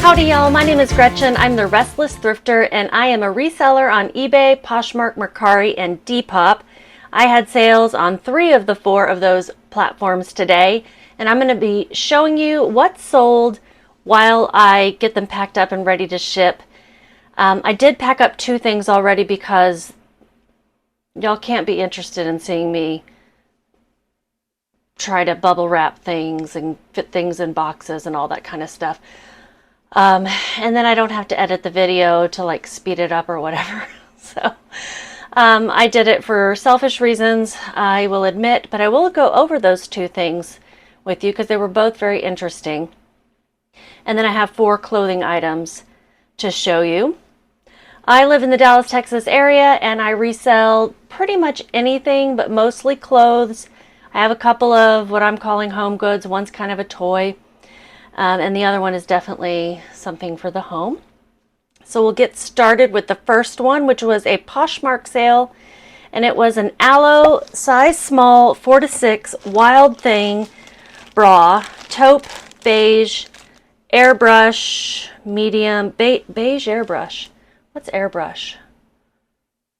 Howdy y'all, my name is Gretchen. I'm the Restless Thrifter and I am a reseller on eBay, Poshmark, Mercari, and Depop. I had sales on 3 of the 4 of those platforms today, and I'm going to be showing you what's sold while I get them packed up and ready to ship. I did pack up 2 things already because y'all can't be interested in seeing me try to bubble wrap things and fit things in boxes and all that kind of stuff. And then I don't have to edit the video to like speed it up or whatever. So I did it for selfish reasons, I will admit, but I will go over those 2 things with you because they were both very interesting. And then I have 4 clothing items to show you. I live in the Dallas, Texas area and I resell pretty much anything, but mostly clothes. I have a couple of what I'm calling home goods. One's kind of a toy. And the other one is definitely something for the home. So we'll get started with the first one, which was a Poshmark sale. And it was an aloe size small 4 to 6 Wild Thing bra, taupe, beige, airbrush, medium, beige airbrush. What's airbrush?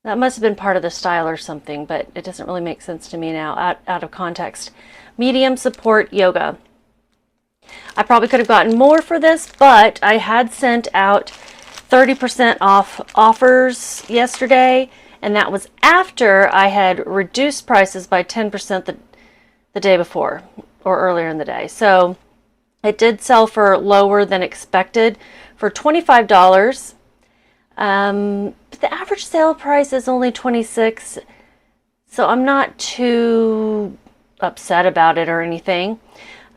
That must have been part of the style or something, but it doesn't really make sense to me now out of context. Medium support yoga. I probably could have gotten more for this, but I had sent out 30% off offers yesterday, and that was after I had reduced prices by 10% the day before or earlier in the day. So it did sell for lower than expected for $25. But the average sale price is only $26, so I'm not too upset about it or anything.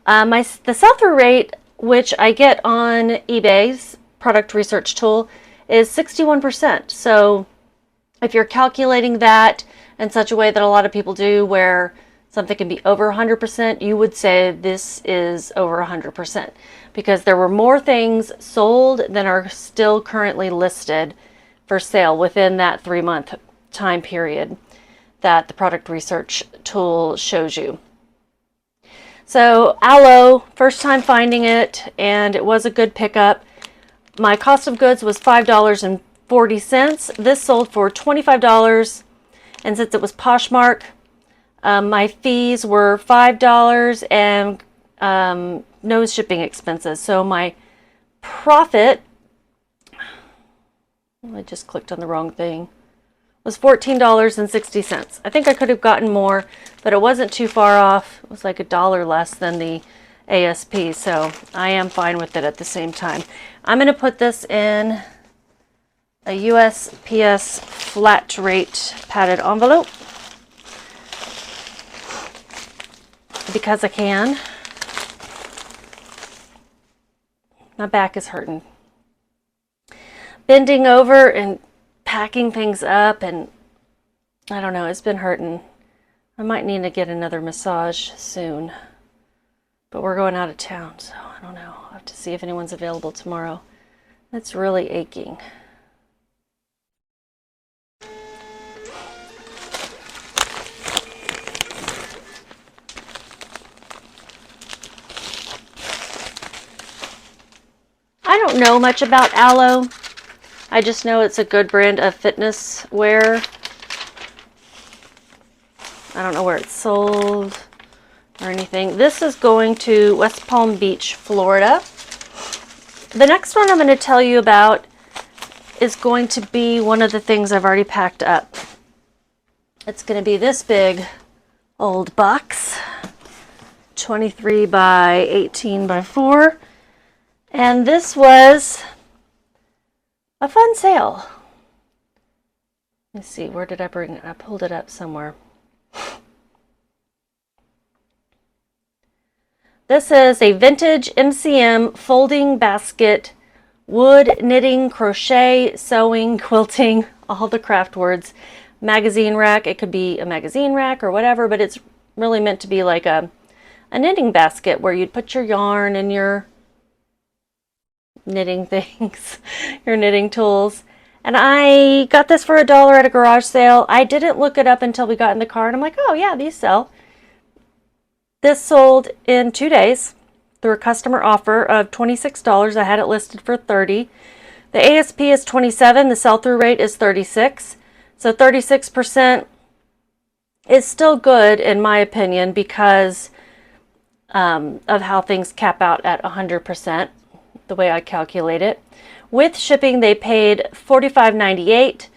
The sell-through rate, which I get on eBay's product research tool, is 61%. So if you're calculating that in such a way that a lot of people do, where something can be over 100%, you would say this is over 100%, because there were more things sold than are still currently listed for sale within that 3-month time period that the product research tool shows you. So aloe, first time finding it, and it was a good pickup. My cost of goods was $5.40. This sold for $25, and since it was Poshmark, my fees were $5 and no shipping expenses. So my profit, I just clicked on the wrong thing, was $14.60. I think I could have gotten more, but it wasn't too far off. It was like $1 less than the ASP, so I am fine with it at the same time. I'm going to put this in a USPS flat rate padded envelope because I can. My back is hurting. Bending over and packing things up, and I don't know, it's been hurting. I might need to get another massage soon, but we're going out of town, so I don't know. I'll have to see if anyone's available tomorrow. It's really aching. I don't know much about aloe. I just know it's a good brand of fitness wear. I don't know where it's sold or anything. This is going to West Palm Beach, Florida. The next one I'm going to tell you about is going to be one of the things I've already packed up. It's going to be this big old box, 23 by 18 by 4. And this was a fun sale. Let's see, where did I bring it? I pulled it up somewhere. This is a vintage MCM folding basket, wood, knitting, crochet, sewing, quilting, all the craft words. Magazine rack. It could be a magazine rack or whatever, but it's really meant to be like a knitting basket where you'd put your yarn and your knitting things, your knitting tools. And I got this for $1 at a garage sale. I didn't look it up until we got in the car, and I'm like, oh yeah, these sell. This sold in 2 days. through a customer offer of $26. I had it listed for $30. The ASP is $27. The sell-through rate is 36. So 36% is still good in my opinion because of how things cap out at 100%, the way I calculate it. With shipping, they paid $45.98.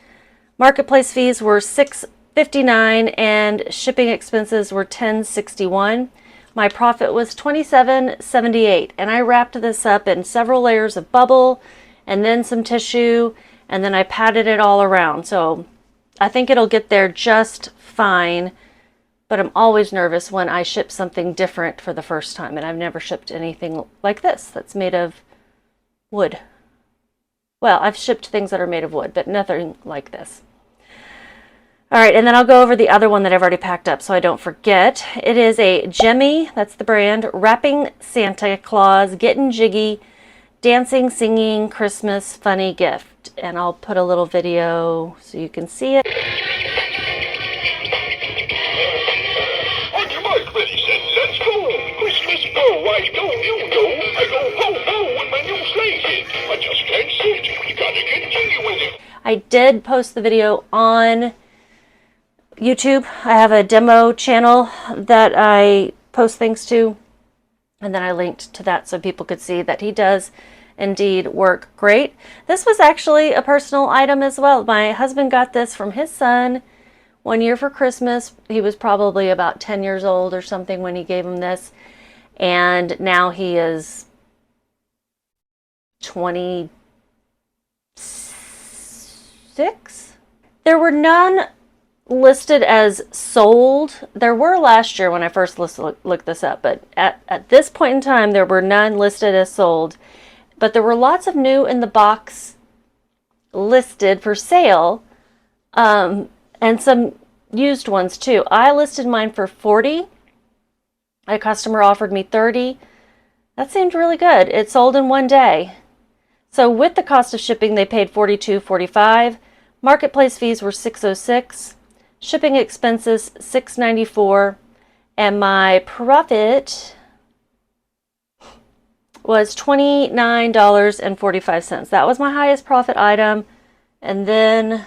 Marketplace fees were $6.59 and shipping expenses were $10.61. My profit was $27.78, and I wrapped this up in several layers of bubble and then some tissue, and then I patted it all around. So I think it'll get there just fine, but I'm always nervous when I ship something different for the first time, and I've never shipped anything like this that's made of wood. Well, I've shipped things that are made of wood, but nothing like this. All right, and then I'll go over the other one that I've already packed up so I don't forget. It is a Jemmy, that's the brand, Wrapping Santa Claus, Getting Jiggy, Dancing, Singing, Christmas, Funny Gift. And I'll put a little video so you can see it. On your mark, ready, set, let's go. Christmas go, I know you know. I go ho-ho when my new sleigh hits. I just can't sit, you gotta get jiggy with it. I did post the video on YouTube. I have a demo channel that I post things to, and then I linked to that so people could see that he does indeed work great. This was actually a personal item as well. My husband got this from his son one year for Christmas. He was probably about 10 years old or something when he gave him this, and now he is 26. There were none listed as sold. There were last year when I first looked this up, but at this point in time there were none listed as sold, but there were lots of new in the box listed for sale, and some used ones too. I listed mine for $40. A customer offered me $30. That seemed really good. It sold in one day. So with the cost of shipping they paid $42.45. Marketplace fees were $6.06. Shipping expenses $6.94, and my profit was $29.45. That was my highest profit item, and then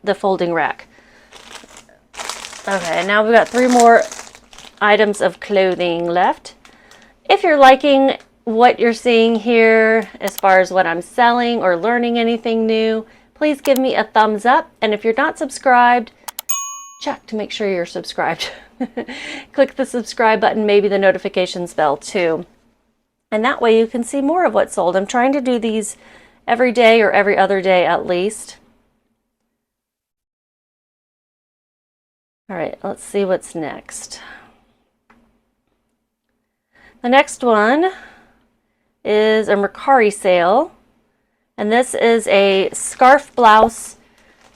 the folding rack. Okay, now we've got 3 more items of clothing left. If you're liking what you're seeing here as far as what I'm selling or learning anything new, please give me a thumbs up, and if you're not subscribed, check to make sure you're subscribed. Click the subscribe button, maybe the notifications bell too, and that way you can see more of what's sold. I'm trying to do these every day or every other day at least. All right, let's see what's next. The next one is a Mercari sale. And this is a scarf blouse,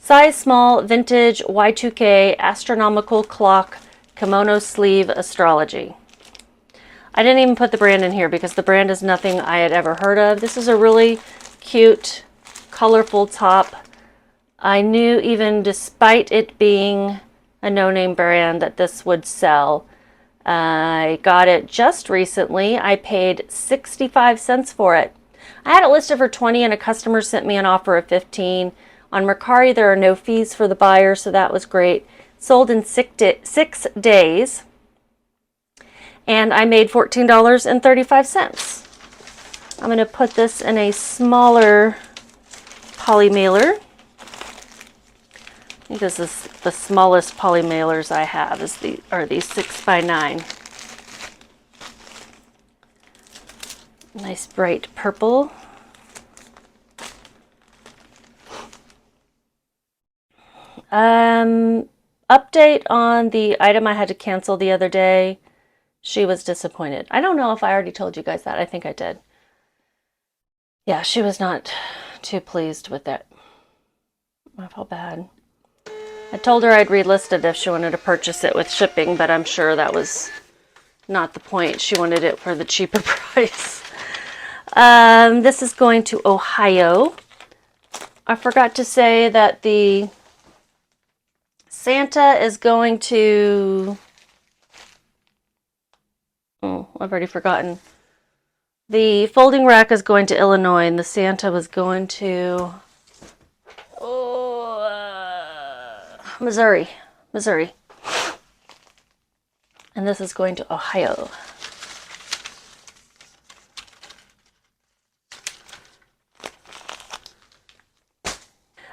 size small, vintage, Y2K, astronomical clock, kimono sleeve, astrology. I didn't even put the brand in here because the brand is nothing I had ever heard of. This is a really cute, colorful top. I knew even despite it being a no-name brand that this would sell. I got it just recently. I paid 65 cents for it. I had it listed for $20 and a customer sent me an offer of $15. On Mercari, there are no fees for the buyer, so that was great. Sold in 6 days, and I made $14.35. I'm going to put this in a smaller poly mailer. I think this is the smallest poly mailers I have are these 6x9. Nice bright purple. Update on the item I had to cancel the other day. She was disappointed. I don't know if I already told you guys that. I think I did. Yeah, she was not too pleased with it. I felt bad. I told her I'd relist it if she wanted to purchase it with shipping, but I'm sure that was not the point. She wanted it for the cheaper price. This is going to Ohio. I forgot to say that the Santa is going to Oh, I've already forgotten. The folding rack is going to Illinois, and the Santa was going to Missouri. And this is going to Ohio.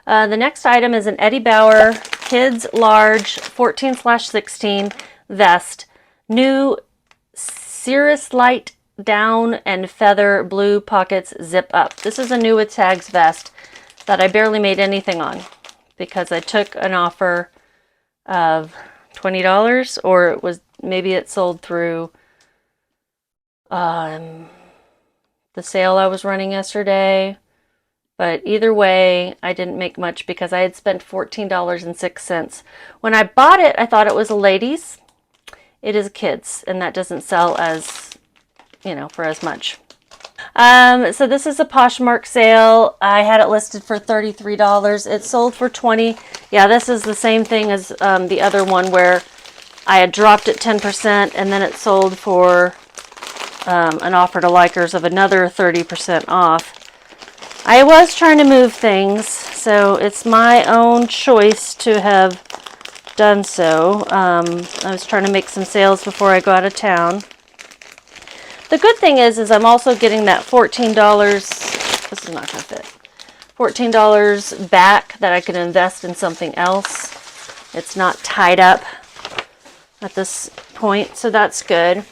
The next item is an Eddie Bauer Kids Large 14/16 vest. New Cirrus Light down and feather blue pockets zip up. This is a new with tags vest that I barely made anything on because I took an offer of $20, or it was maybe it sold through the sale I was running yesterday. But either way, I didn't make much because I had spent $14.06. When I bought it, I thought it was a ladies. It is kids, and that doesn't sell as, you know, for as much. So this is a Poshmark sale. I had it listed for $33. It sold for $20. Yeah, this is the same thing as the other one where I had dropped it 10% and then it sold for an offer to likers of another 30% off. I was trying to move things, so it's my own choice to have done so. I was trying to make some sales before I go out of town. The good thing is I'm also getting that $14, this is not going to fit, $14 back that I could invest in something else. It's not tied up at this point, so that's good.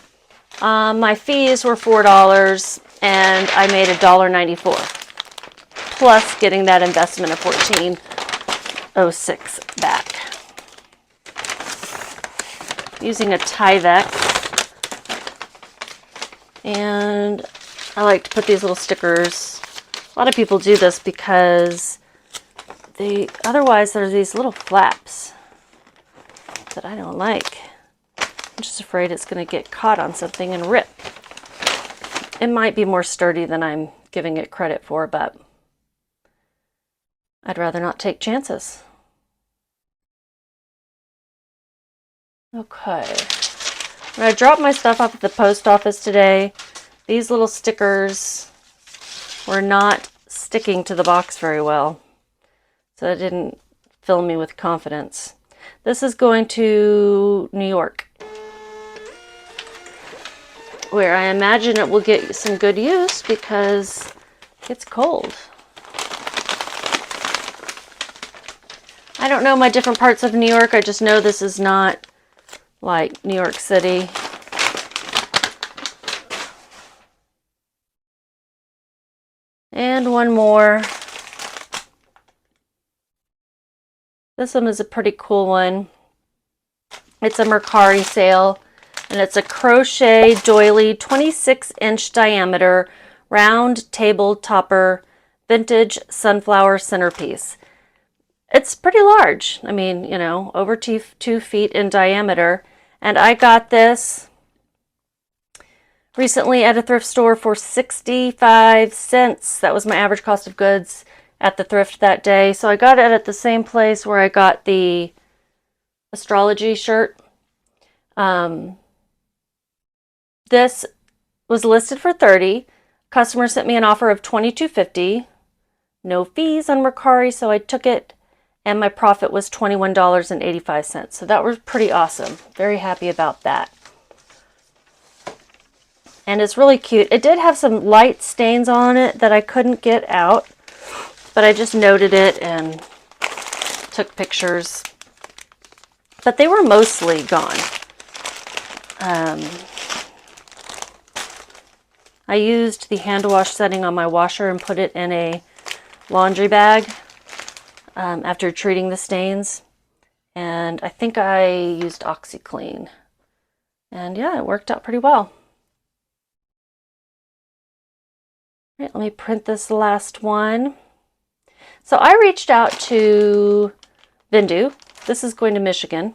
My fees were $4 and I made $1.94. Plus getting that investment of $14.06 back. Using a Tyvek. And I like to put these little stickers. A lot of people do this because otherwise there's these little flaps that I don't like. I'm just afraid it's going to get caught on something and rip. It might be more sturdy than I'm giving it credit for, but I'd rather not take chances. Okay. When I dropped my stuff off at the post office today, these little stickers were not sticking to the box very well. So it didn't fill me with confidence. This is going to New York, where I imagine it will get some good use because it's cold. I don't know my different parts of New York. I just know this is not like New York City. And one more. This one is a pretty cool one. It's a Mercari sale, and it's a crochet doily 26-inch diameter round table topper vintage sunflower centerpiece. It's pretty large. I mean, you know, over 2 feet in diameter. And I got this recently at a thrift store for 65 cents. That was my average cost of goods at the thrift that day. So I got it at the same place where I got the astrology shirt. This was listed for $30. Customer sent me an offer of $22.50. No fees on Mercari, so I took it. And my profit was $21.85. So that was pretty awesome. Very happy about that. And it's really cute. It did have some light stains on it that I couldn't get out, but I just noted it and took pictures. But they were mostly gone. I used the hand wash setting on my washer and put it in a laundry bag after treating the stains, and I think I used OxyClean, and yeah, it worked out pretty well. All right, let me print this last one. So I reached out to Vendoo. This is going to Michigan.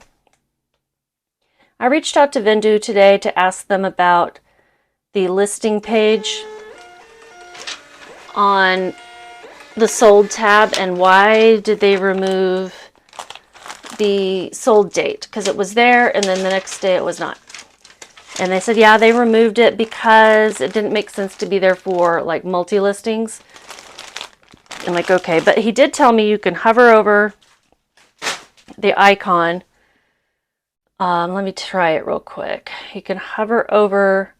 I reached out to Vendoo today to ask them about the listing page on the sold tab and why did they remove the sold date, because it was there and then the next day it was not. And they said, yeah, they removed it because it didn't make sense to be there for like multi-listings. I'm like, okay. But he did tell me you can hover over the icon. Let me try it real quick. You can hover over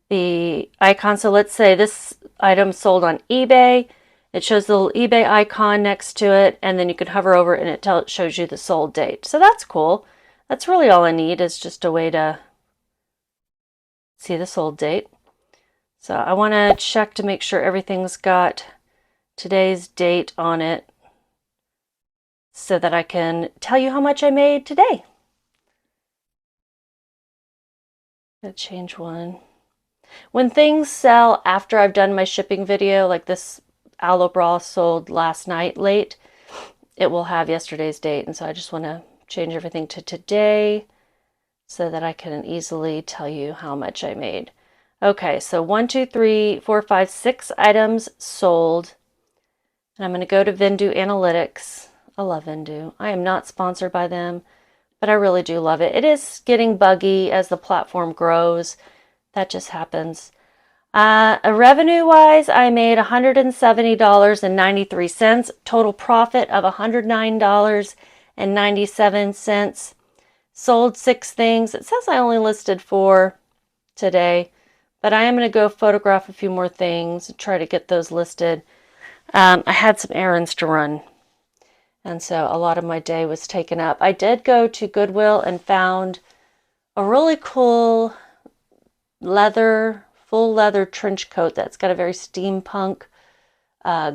the icon. So let's say this item sold on eBay. It shows the little eBay icon next to it, and then you can hover over it and it shows you the sold date. So that's cool. That's really all I need, is just a way to see the sold date. So I want to check to make sure everything's got today's date on it so that I can tell you how much I made today. Gotta change one. When things sell after I've done my shipping video, like this aloe bra sold last night late, it will have yesterday's date. And so I just want to change everything to today so that I can easily tell you how much I made. Okay, so 1, 2, 3, 4, 5, 6 items sold. And I'm going to go to Vendoo Analytics. I love Vendoo. I am not sponsored by them, but I really do love it. It is getting buggy as the platform grows. That just happens. Revenue-wise, I made $170.93. Total profit of $109.97. Sold 6 things. It says I only listed 4 today, but I am going to go photograph a few more things and try to get those listed. I had some errands to run, and so a lot of my day was taken up. I did go to Goodwill and found a really cool full leather trench coat that's got a very steampunk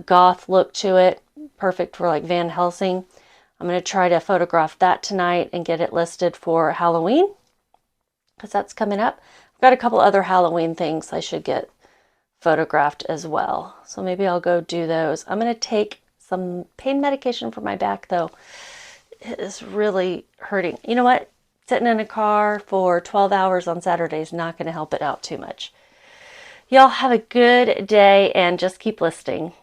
goth look to it. Perfect for like Van Helsing. I'm going to try to photograph that tonight and get it listed for Halloween, because that's coming up. I've got a couple other Halloween things I should get photographed as well. So maybe I'll go do those. I'm going to take some pain medication for my back though. It is really hurting. You know what? Sitting in a car for 12 hours on Saturday is not going to help it out too much. Y'all have a good day and just keep listing.